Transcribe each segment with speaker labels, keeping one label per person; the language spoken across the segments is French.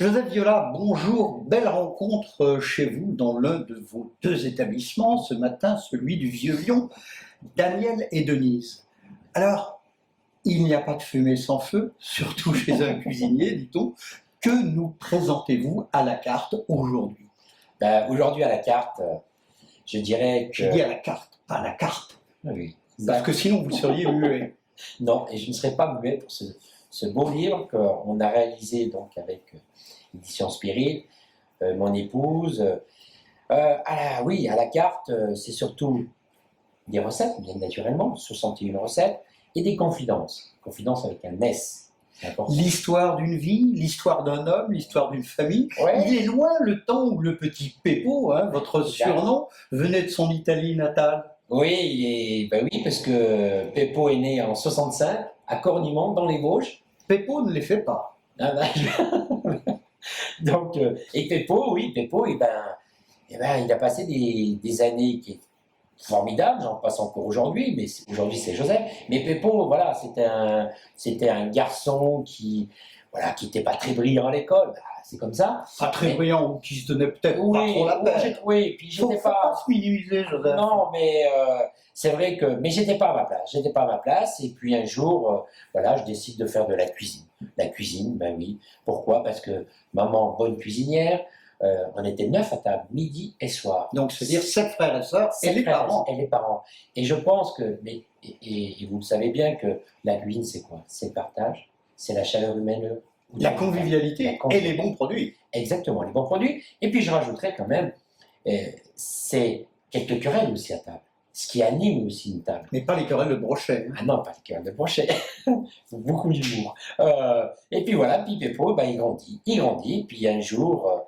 Speaker 1: Joseph Viola, bonjour, belle rencontre chez vous dans l'un de vos deux établissements, ce matin celui du Vieux-Lyon, Daniel et Denise. Alors, il n'y a pas de fumée sans feu, surtout chez un cuisinier, dit-on. Que nous présentez-vous à la carte aujourd'hui?
Speaker 2: Aujourd'hui à la carte, je dirais que...
Speaker 1: J'ai dit à la carte, pas à la carte,
Speaker 2: Oui.
Speaker 1: parce que sinon vous seriez muet.
Speaker 2: Non, et je ne serais pas muet pour ce beau livre qu'on a réalisé donc avec Édition Spirit, mon épouse. Oui, à la carte, c'est surtout des recettes, bien naturellement, 61 recettes, et des confidences. Confidences avec un S.
Speaker 1: L'histoire d'une vie, l'histoire d'un homme, l'histoire d'une famille.
Speaker 2: Ouais.
Speaker 1: Il est loin le temps où le petit Peppo, votre surnom, venait de son Italie natale.
Speaker 2: Oui, oui, parce que Peppo est né en 65 à Cornimont, dans les Vosges.
Speaker 1: Peppo ne les fait pas.
Speaker 2: Donc, et Peppo, oui, Peppo, il a passé des années qui est formidable, j'en passe encore aujourd'hui, mais aujourd'hui c'est Joseph. Mais Peppo, voilà, c'était un garçon qui était pas très brillant à l'école, c'est comme ça.
Speaker 1: Pas très brillant, ou qui se donnait peut-être pas trop la peine.
Speaker 2: Oui, puis j'étais
Speaker 1: Faut pas se minimiser, Joseph.
Speaker 2: Non, mais c'est vrai que, mais j'étais pas à ma place, et puis un jour, je décide de faire de la cuisine. La cuisine, ben oui. Pourquoi? Parce que maman, bonne cuisinière. On était 9 à table, midi et soir.
Speaker 1: Donc, c'est-à-dire 7 frères et sœurs et les parents.
Speaker 2: Et je pense que, et vous le savez bien, que la cuisine, c'est quoi? C'est le partage, c'est la chaleur humaine.
Speaker 1: La convivialité et les bons produits.
Speaker 2: Exactement, les bons produits. Et puis, je rajouterais quand même, c'est quelques querelles aussi à table. Ce qui anime aussi une table.
Speaker 1: Mais pas les querelles de brochet.
Speaker 2: Ah non, pas les querelles de brochet. Beaucoup d'humour. Et puis voilà, puis Peppo, il grandit. Puis un jour...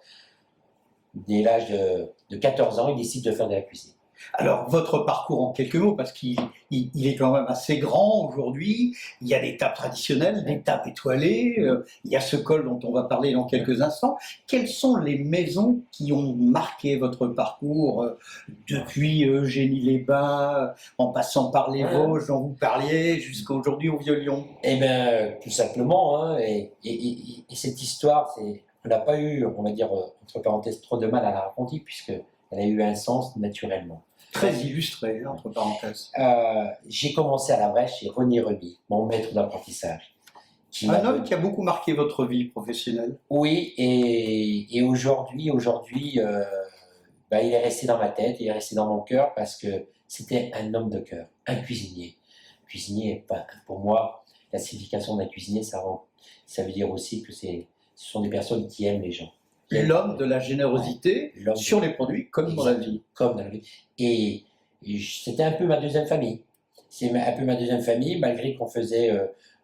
Speaker 2: dès l'âge de 14 ans, il décide de faire de la cuisine.
Speaker 1: Alors, votre parcours en quelques mots, parce qu'il est quand même assez grand aujourd'hui. Il y a des tables traditionnelles, des tables étoilées, il y a ce col dont on va parler dans quelques instants. Quelles sont les maisons qui ont marqué votre parcours depuis Génie-les-Bains, en passant par les Vosges dont vous parliez, jusqu'à aujourd'hui au Vieux-Lyon?
Speaker 2: Eh bien, tout simplement, et cette histoire, on n'a pas eu, on va dire, entre parenthèses, trop de mal à la raconter, puisqu'elle a eu un sens naturellement.
Speaker 1: Très illustré, entre parenthèses.
Speaker 2: J'ai commencé à la brèche chez René Remy, mon maître d'apprentissage.
Speaker 1: Un homme qui a beaucoup marqué votre vie professionnelle.
Speaker 2: Oui, et aujourd'hui, il est resté dans ma tête, il est resté dans mon cœur, parce que c'était un homme de cœur, un cuisinier. Cuisinier, pour moi, la signification d'un cuisinier, ça veut dire aussi que ce sont des personnes qui aiment les gens.
Speaker 1: L'homme de la générosité sur les produits, comme dans la vie.
Speaker 2: Comme dans la vie. Et c'était un peu ma deuxième famille. C'est un peu ma deuxième famille, malgré qu'on faisait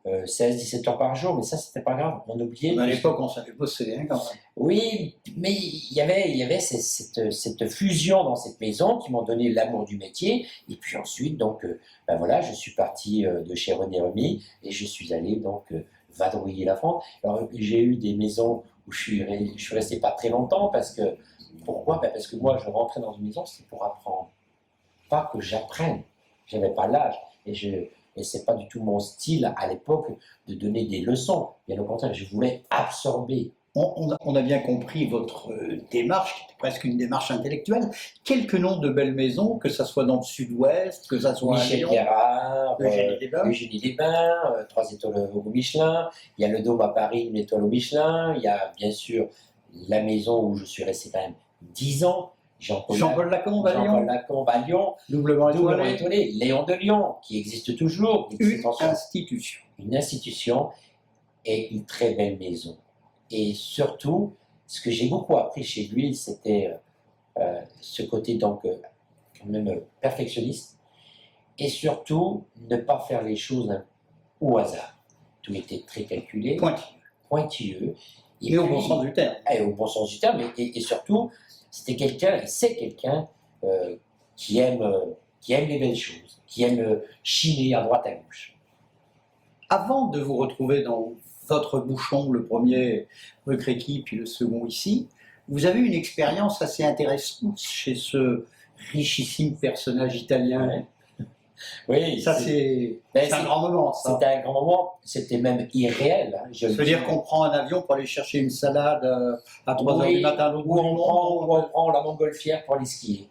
Speaker 2: 16-17 heures par jour, mais ça, c'était pas grave. On oubliait.
Speaker 1: Mais à l'époque, on savait bosser, quand même.
Speaker 2: Oui, mais il y avait cette fusion dans cette maison qui m'ont donné l'amour du métier. Et puis ensuite, donc, je suis parti de chez René Remy et je suis allé donc vadrouiller la France. Alors, j'ai eu des maisons où je suis resté pas très longtemps parce que, pourquoi? Parce que moi, je rentrais dans une maison, c'était pour apprendre. Pas que j'apprenne. J'avais pas l'âge. Et c'est pas du tout mon style à l'époque de donner des leçons. Bien au contraire, je voulais absorber.
Speaker 1: On a bien compris votre démarche, qui était presque une démarche intellectuelle. Quelques noms de belles maisons, que ça soit dans le sud-ouest, que ça soit
Speaker 2: Michel Guérard,
Speaker 1: Eugénie-les-Bains,
Speaker 2: 3 étoiles au Michelin. Il y a le Dôme à Paris, une étoile au Michelin. Il y a bien sûr la maison où je suis resté quand même 10 ans.
Speaker 1: Jean-Paul Lacombe
Speaker 2: à Lyon.
Speaker 1: Doublement étoilé.
Speaker 2: Léon de Lyon, qui existe toujours. Une institution et une très belle maison. Et surtout, ce que j'ai beaucoup appris chez lui, c'était ce côté donc quand même perfectionniste. Et surtout, ne pas faire les choses au hasard. Tout était très calculé. Pointilleux.
Speaker 1: Et au bon sens du terme.
Speaker 2: Et au bon sens du terme. Et surtout, c'est quelqu'un qui aime les belles choses, qui aime chiner à droite à gauche.
Speaker 1: Avant de vous retrouver dans votre bouchon, le premier rue Créqui, puis le second ici, vous avez une expérience assez intéressante chez ce richissime personnage italien.
Speaker 2: Oui,
Speaker 1: Ça, c'est
Speaker 2: ben,
Speaker 1: un grand moment, ça.
Speaker 2: c'était un grand moment, c'était même irréel. Hein,
Speaker 1: Ça veut dire qu'on prend un avion pour aller chercher une salade à 3 heures
Speaker 2: Oui,
Speaker 1: du matin à l'autre
Speaker 2: où
Speaker 1: bout du
Speaker 2: on
Speaker 1: monde.
Speaker 2: prend la montgolfière pour aller skier.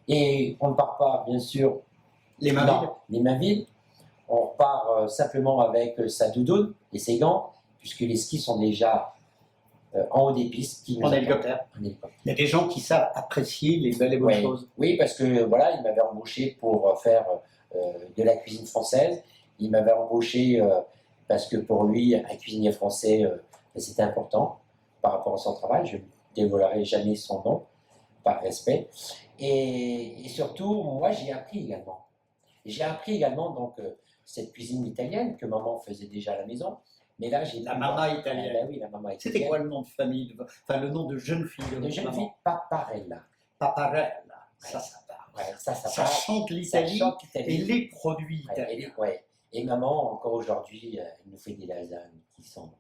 Speaker 2: Et on ne part pas, bien sûr,
Speaker 1: Les mains
Speaker 2: non,
Speaker 1: vides.
Speaker 2: les mains vides. On repart simplement avec sa doudoune et ses gants, puisque les skis sont déjà en haut des pistes. Qui nous
Speaker 1: En
Speaker 2: attendent.
Speaker 1: hélicoptère.
Speaker 2: En hélicoptère.
Speaker 1: Il y a des gens qui savent apprécier les belles et bonnes
Speaker 2: Oui.
Speaker 1: choses.
Speaker 2: Oui, parce que voilà, il m'avait embauché pour faire de la cuisine française. Il m'avait embauché parce que pour lui, un cuisinier français, c'était important par rapport à son travail. Je ne dévoilerai jamais son nom, par respect. Et surtout, moi, j'ai appris également. J'ai appris également donc, cette cuisine italienne que maman faisait déjà à la maison. Mais là, j'ai
Speaker 1: La
Speaker 2: pu
Speaker 1: mamma
Speaker 2: voir-
Speaker 1: italienne.
Speaker 2: Ah, ben oui, la maman italienne.
Speaker 1: C'était quoi le nom de famille, enfin le nom de jeune fille de
Speaker 2: De
Speaker 1: votre
Speaker 2: jeune
Speaker 1: maman?
Speaker 2: fille, Paparella.
Speaker 1: Paparella. Ça parle.
Speaker 2: Ouais, ça
Speaker 1: Ça
Speaker 2: parle.
Speaker 1: chante
Speaker 2: Ça
Speaker 1: l'Italie
Speaker 2: chante
Speaker 1: et
Speaker 2: l'Italie.
Speaker 1: les produits
Speaker 2: Ouais,
Speaker 1: italiens.
Speaker 2: ouais. Et maman, encore aujourd'hui, elle nous fait des lasagnes qui sont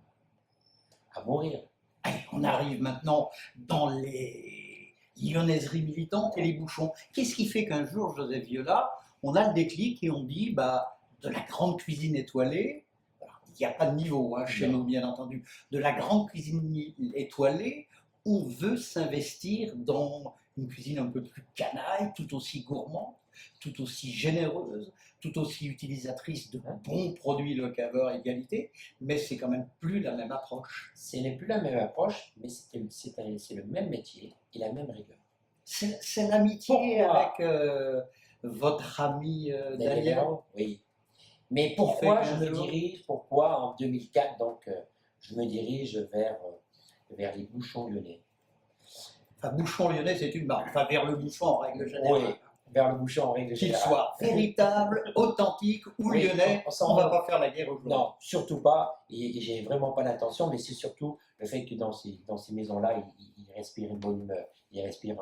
Speaker 2: à mourir.
Speaker 1: Allez, on arrive maintenant dans les lyonnaiseries militantes et les bouchons. Qu'est-ce qui fait qu'un jour, Joseph Viola, on a le déclic et on dit, bah, de la grande cuisine étoilée, alors, il n'y a pas de niveau hein, chez
Speaker 2: Non.
Speaker 1: nous, bien entendu, de la grande cuisine étoilée, on veut s'investir dans une cuisine un peu plus canaille, tout aussi gourmande, tout aussi généreuse, tout aussi utilisatrice de bons produits locaveurs et égalité, mais c'est quand même plus la même approche.
Speaker 2: Ce n'est plus la même approche, mais c'est le même métier et la même rigueur.
Speaker 1: C'est l'amitié
Speaker 2: Pourquoi?
Speaker 1: avec votre ami Daniel.
Speaker 2: D'ailleurs, oui. Mais
Speaker 1: Qui
Speaker 2: pourquoi
Speaker 1: fait
Speaker 2: je me
Speaker 1: 15 jours.
Speaker 2: dirige, pourquoi en 2004, donc, je me dirige vers les bouchons lyonnais?
Speaker 1: Enfin, Bouchon Lyonnais, c'est une marque. Enfin, vers le bouchon en règle générale.
Speaker 2: Oui, vers le bouchon en règle
Speaker 1: Qu'il
Speaker 2: générale.
Speaker 1: soit véritable, authentique ou
Speaker 2: Oui,
Speaker 1: lyonnais,
Speaker 2: s'en
Speaker 1: on ne va pas faire la guerre aujourd'hui.
Speaker 2: Non, surtout pas, et j'ai vraiment pas l'intention, mais c'est surtout le fait que dans ces maisons-là, ils respirent une bonne humeur, ils respirent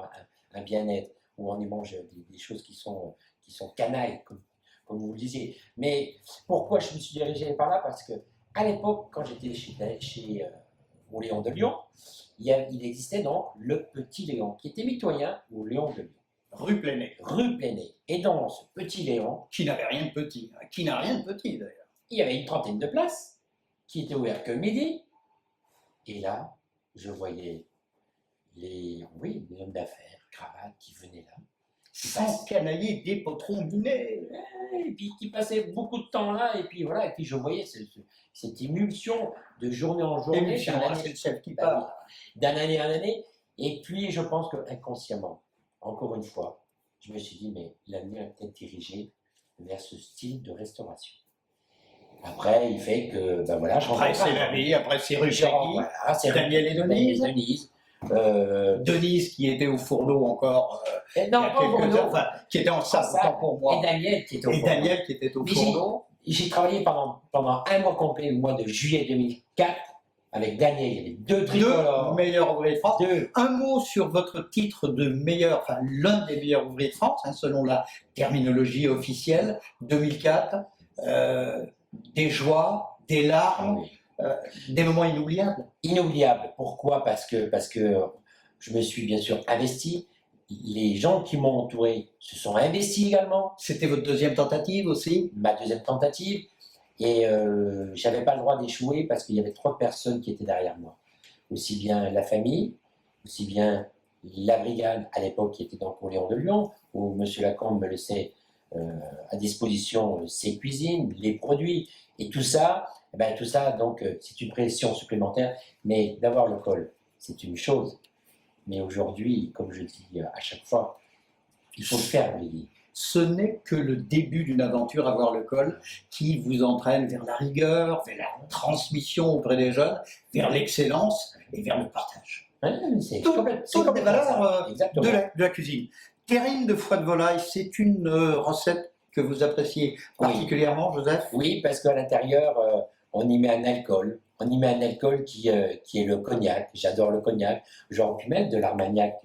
Speaker 2: un bien-être, où on y mange des choses qui sont canailles, comme vous le disiez. Mais pourquoi je me suis dirigé par là? Parce que à l'époque, quand j'étais chez au Léon de Lyon, il existait donc le Petit Léon, qui était mitoyen au Léon de Lyon,
Speaker 1: Rue Plénay,
Speaker 2: rue Plénay. Et dans ce Petit Léon,
Speaker 1: qui n'avait rien de petit, hein, qui n'a rien de petit d'ailleurs.
Speaker 2: il y avait une trentaine de places qui étaient ouvertes que le midi. Et là, je voyais les hommes d'affaires, cravates, qui venaient là.
Speaker 1: Sans canailler des potrons minés.
Speaker 2: Et puis qui passaient beaucoup de temps là. Et puis voilà, et puis je voyais cette émulsion de journée en journée,
Speaker 1: Émulsion, hein, c'est le chef qui parle.
Speaker 2: d'année en année. Et puis je pense que inconsciemment, encore une fois, je me suis dit, mais l'avenir est peut-être dirigé vers ce style de restauration. Après, il fait que, ben voilà,
Speaker 1: Après, c'est la vie, après, c'est rue Chéqui,
Speaker 2: voilà, c'est
Speaker 1: Daniel et Denise.
Speaker 2: Denise.
Speaker 1: Denise qui était au fourneau encore
Speaker 2: Et
Speaker 1: il
Speaker 2: non,
Speaker 1: y a
Speaker 2: pas au
Speaker 1: quelques
Speaker 2: fourneau.
Speaker 1: heures, enfin, qui était en salle, autant pour moi.
Speaker 2: Et Daniel qui était au
Speaker 1: Et
Speaker 2: fourneau.
Speaker 1: Daniel qui était au
Speaker 2: Mais
Speaker 1: fourneau.
Speaker 2: J'ai travaillé pendant un mois complet, le mois de juillet 2004, avec Daniel. Il y avait deux
Speaker 1: Deux
Speaker 2: tricolores.
Speaker 1: meilleurs ouvriers de France.
Speaker 2: Deux.
Speaker 1: Un mot sur votre titre de meilleur, enfin l'un des meilleurs ouvriers de France, hein, selon la terminologie officielle, 2004. Des joies, des larmes,
Speaker 2: Oui.
Speaker 1: des moments inoubliables.
Speaker 2: Inoubliable. Pourquoi? Parce que je me suis bien sûr investi. Les gens qui m'ont entouré se sont investis également.
Speaker 1: C'était votre deuxième tentative aussi.
Speaker 2: Ma deuxième tentative. Et j'avais pas le droit d'échouer parce qu'il y avait 3 personnes qui étaient derrière moi. Aussi bien la famille, aussi bien la brigade à l'époque qui était dans le Léon de Lyon, où M. Lacombe me laissait à disposition ses cuisines, les produits, et tout ça, donc c'est une pression supplémentaire, mais d'avoir le col, c'est une chose. Mais aujourd'hui, comme je dis à chaque fois, il faut le faire briller.
Speaker 1: Ce n'est que le début d'une aventure, avoir le col, qui vous entraîne vers la rigueur, vers la transmission auprès des jeunes, vers l'excellence et vers le partage.
Speaker 2: C'est
Speaker 1: Toutes les valeurs
Speaker 2: Exactement.
Speaker 1: de la cuisine. Terrine de foie de volaille, c'est une recette que vous appréciez particulièrement, Joseph?
Speaker 2: Oui, parce qu'à l'intérieur, on y met un alcool. On y met un alcool qui est le cognac. J'adore le cognac. J'aurais pu mettre de l'armagnac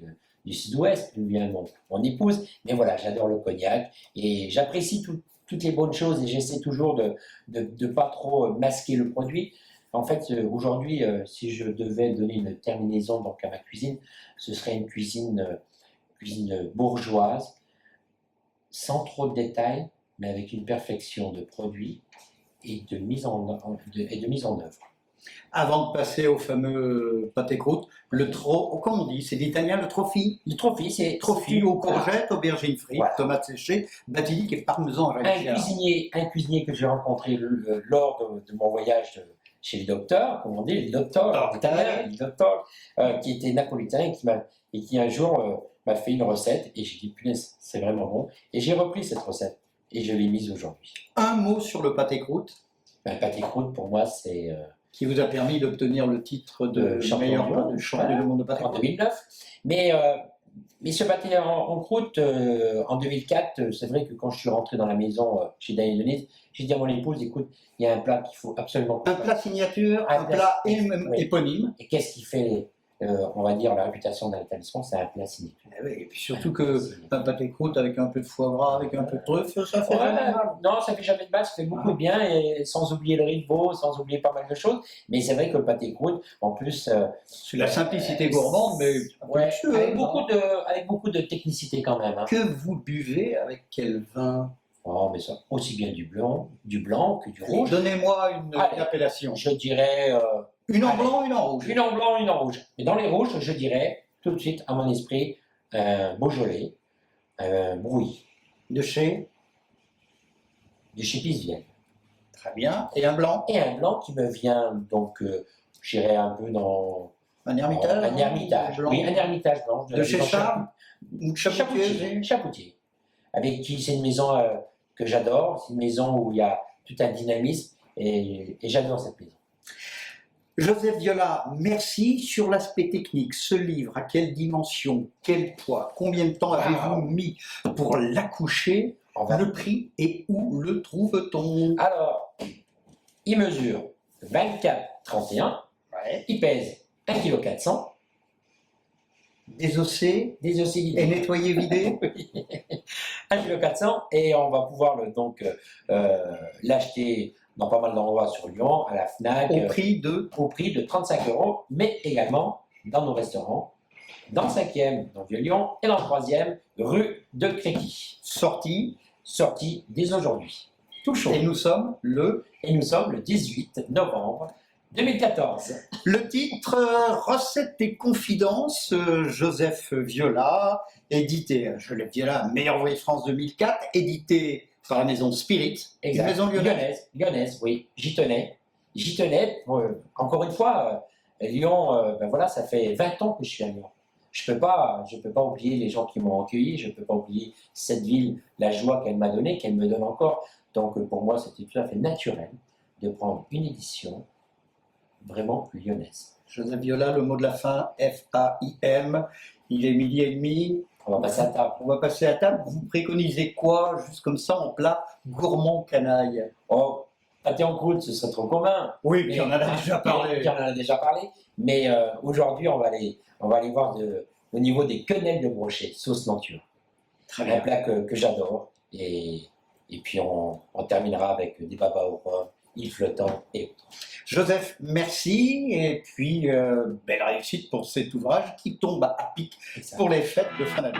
Speaker 2: du sud-ouest, d'où vient mon épouse. Mais voilà, j'adore le cognac. Et j'apprécie toutes les bonnes choses et j'essaie toujours de pas trop masquer le produit. En fait, aujourd'hui, si je devais donner une terminaison donc, à ma cuisine, ce serait une cuisine bourgeoise, sans trop de détails, mais avec une perfection de produit et de mise en œuvre.
Speaker 1: Avant de passer au fameux pâté croûte, comment on dit, c'est l'italien, le trophy.
Speaker 2: Le trophy, c'est
Speaker 1: Trophy aux
Speaker 2: voilà.
Speaker 1: courgettes, aubergines frites,
Speaker 2: Voilà.
Speaker 1: tomates séchées, basilic et parmesan reggiano.
Speaker 2: Un cuisinier que j'ai rencontré lors de mon voyage chez le docteur, comme on dit, le docteur, le docteur qui était napolitain et qui un jour m'a fait une recette et j'ai dit, punaise, c'est vraiment bon. Et j'ai repris cette recette et je l'ai mise aujourd'hui.
Speaker 1: Un mot sur le pâté croûte,
Speaker 2: Le pâté croûte, pour moi, c'est
Speaker 1: qui vous a permis d'obtenir le titre de meilleur plat de champion du monde de pâté
Speaker 2: en
Speaker 1: croûte.
Speaker 2: 2009. Mais ce pâté en croûte, en 2004, c'est vrai que quand je suis rentré dans la maison chez Daniel Denise, j'ai dit à mon épouse, écoute, il y a un plat qu'il faut absolument...
Speaker 1: Un plat signature, un plat éponyme.
Speaker 2: Et qu'est-ce qui fait, on va dire, la réputation d'un établissement? C'est un plat signature.
Speaker 1: Et puis surtout qu'un pâté croûte avec un peu de foie gras, avec un peu de truffe, ça fait jamais mal.
Speaker 2: Non, ça fait jamais de mal, ça fait beaucoup de bien, et sans oublier le riz de veau, sans oublier pas mal de choses. Mais c'est vrai que le pâté croûte, en plus...
Speaker 1: c'est la simplicité gourmande, mais
Speaker 2: avec beaucoup de technicité quand même. Hein.
Speaker 1: Que vous buvez avec quel vin?
Speaker 2: Oh, mais ça, aussi bien du blanc que du rouge.
Speaker 1: Donnez-moi une appellation.
Speaker 2: Je dirais...
Speaker 1: Une en blanc, une en rouge.
Speaker 2: Une en blanc, une en rouge. Mais dans les rouges, je dirais, tout de suite, à mon esprit, Beaujolais, Brouilly.
Speaker 1: De chez
Speaker 2: Pisviel.
Speaker 1: Très bien. Et un blanc?
Speaker 2: Et un blanc qui me vient, donc, j'irais un peu dans...
Speaker 1: Un ermitage?
Speaker 2: Un ermitage,
Speaker 1: blanc.
Speaker 2: Oui, un ermitage blanc.
Speaker 1: De chez Charles?
Speaker 2: Chapoutier. Avec qui c'est une maison que j'adore, c'est une maison où il y a tout un dynamisme, et j'adore cette maison.
Speaker 1: Joseph Viola, merci. Sur l'aspect technique, ce livre, à quelle dimension, quel poids, combien de temps avez-vous mis pour l'accoucher, le prix et où le trouve-t-on?
Speaker 2: Alors, il mesure 24,31, il pèse 1,4 kg.
Speaker 1: Désossé
Speaker 2: vidé.
Speaker 1: Et nettoyé, vidé.
Speaker 2: 1,4 kg, et on va pouvoir l'acheter dans pas mal d'endroits sur Lyon, à la Fnac,
Speaker 1: au prix de
Speaker 2: 35 €, mais également dans nos restaurants, dans le 5e, dans Vieux-Lyon, et dans le 3e, rue de Créqui.
Speaker 1: Sortie
Speaker 2: dès aujourd'hui.
Speaker 1: Tout chaud. Et nous sommes le
Speaker 2: 18 novembre 2014.
Speaker 1: Le titre, Recettes et confidences, Joseph Viola, édité, Joseph Viola, Meilleur voyage France 2004, édité par la maison Spirit,
Speaker 2: exact.
Speaker 1: Une maison
Speaker 2: lyonnaise, oui, j'y tenais. Encore une fois, Lyon, voilà, ça fait 20 ans que je suis à Lyon. Je peux pas oublier les gens qui m'ont accueilli, je ne peux pas oublier cette ville, la joie qu'elle m'a donnée, qu'elle me donne encore. Donc pour moi, c'était tout à fait naturel de prendre une édition vraiment lyonnaise.
Speaker 1: Joseph Viola, le mot de la fin, F-A-I-M, il est 12h30.
Speaker 2: On va passer à table.
Speaker 1: On va passer à table. Vous préconisez quoi, juste comme ça, en plat gourmand canaille?
Speaker 2: Oh, pâté en croûte, ce serait trop commun.
Speaker 1: Oui, puis on en a déjà parlé.
Speaker 2: Mais aujourd'hui, on va aller voir au niveau des quenelles de brochet, sauce nature. Un plat que j'adore. Et puis on terminera avec des babas au rhum, île flottant et autres.
Speaker 1: Joseph, merci. Et puis, belle réussite pour cet ouvrage qui tombe à pic pour les fêtes de fin d'année.